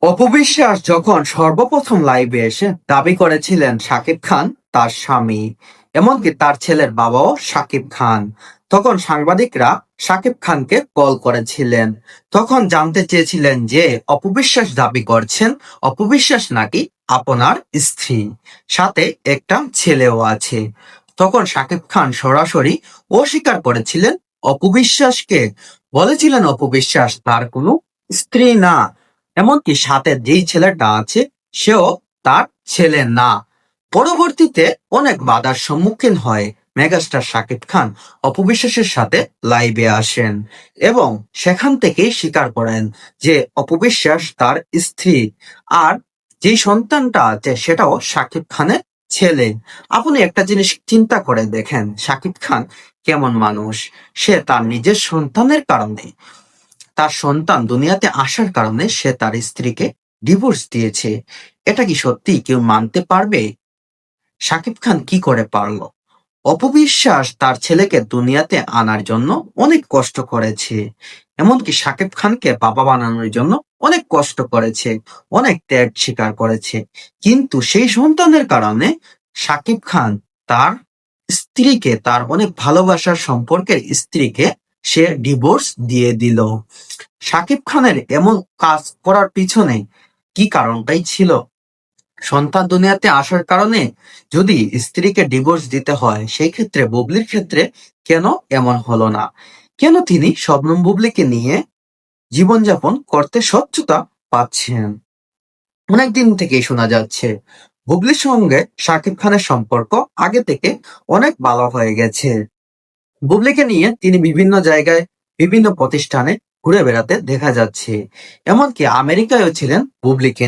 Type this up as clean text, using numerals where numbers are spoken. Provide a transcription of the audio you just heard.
অপবিশ্বাস যখন সর্বপ্রথম লাইভে এসে দাবি করেছিলেন শাকিব খান তার স্বামী, এমনকি তার ছেলের বাবাও শাকিব খান, তখন সাংবাদিকরা শাকিব খানকে কল করেছিলেন। তখন জানতে চেয়েছিলেন যে অপবিশ্বাস দাবি করছেন অপবিশ্বাস নাকি আপনার স্ত্রী, সাথে একটা ছেলেও আছে। তখন শাকিব খান সরাসরি অস্বীকার করেছিলেন অপবিশ্বাসকে, বলেছিলেন অপবিশ্বাস তার কোনো স্ত্রী না, এমনকি সাথে যেই ছেলেটা আছে সেও তার ছেলে না। পরবর্তীতে অনেক বাধার সম্মুখীন হয় মেগাস্টার শাকিব খান অপবিশ্বাসের সাথে লাইভে আসেন এবং সেখান থেকেই স্বীকার করেন যে অপবিশ্বাস তার স্ত্রী, আর যেই সন্তানটা আছে সেটাও শাকিব খানের ছেলে। আপনি একটা জিনিস চিন্তা করে দেখেন শাকিব খান কেমন মানুষ। সে তার নিজের সন্তানের কারণে, তার সন্তান দুনিয়াতে আসার কারণে সে তার স্ত্রীকে ডিভোর্স দিয়েছে। এটা কি সত্যি কেউ মানতে পারবে? শাকিব খান কি করে পারলো? অপবিশ্বাস তার ছেলেকে দুনিয়াতে আনার জন্য অনেক কষ্ট করেছে, এমনকি শাকিব খানকে বাবা বানানোর জন্য অনেক কষ্ট করেছে, অনেক ত্যাগ স্বীকার করেছে। কিন্তু সেই সন্তানের কারণে শাকিব খান তার স্ত্রীকে, তার অনেক ভালোবাসার সম্পর্কের স্ত্রীকে সে ডিভোর্স দিয়ে দিল। শাকিব খানের এমন কাজ করার পিছনে কি কারণটাই ছিল? সন্তান দুনিয়াতে আসার কারণে যদি স্ত্রীকে ডিভোর্স দিতে হয়, সেই ক্ষেত্রে বুবলির ক্ষেত্রে কেন এমন হলো না? কেন তিনি শবনম বুবলিকে নিয়ে জীবনযাপন করতে স্বচ্ছতা পাচ্ছেন? অনেকদিন থেকেই শোনা যাচ্ছে বুবলির সঙ্গে শাকিব খানের সম্পর্ক আগে থেকে অনেক ভালো হয়ে গেছে। বুবলিকে নিয়ে তিনি বিভিন্ন জায়গায়, বিভিন্ন প্রতিষ্ঠানে ঘুরে বেড়াতে দেখা যাচ্ছে, এমনকি আমেরিকায়ও ছিলেন বুবলিকে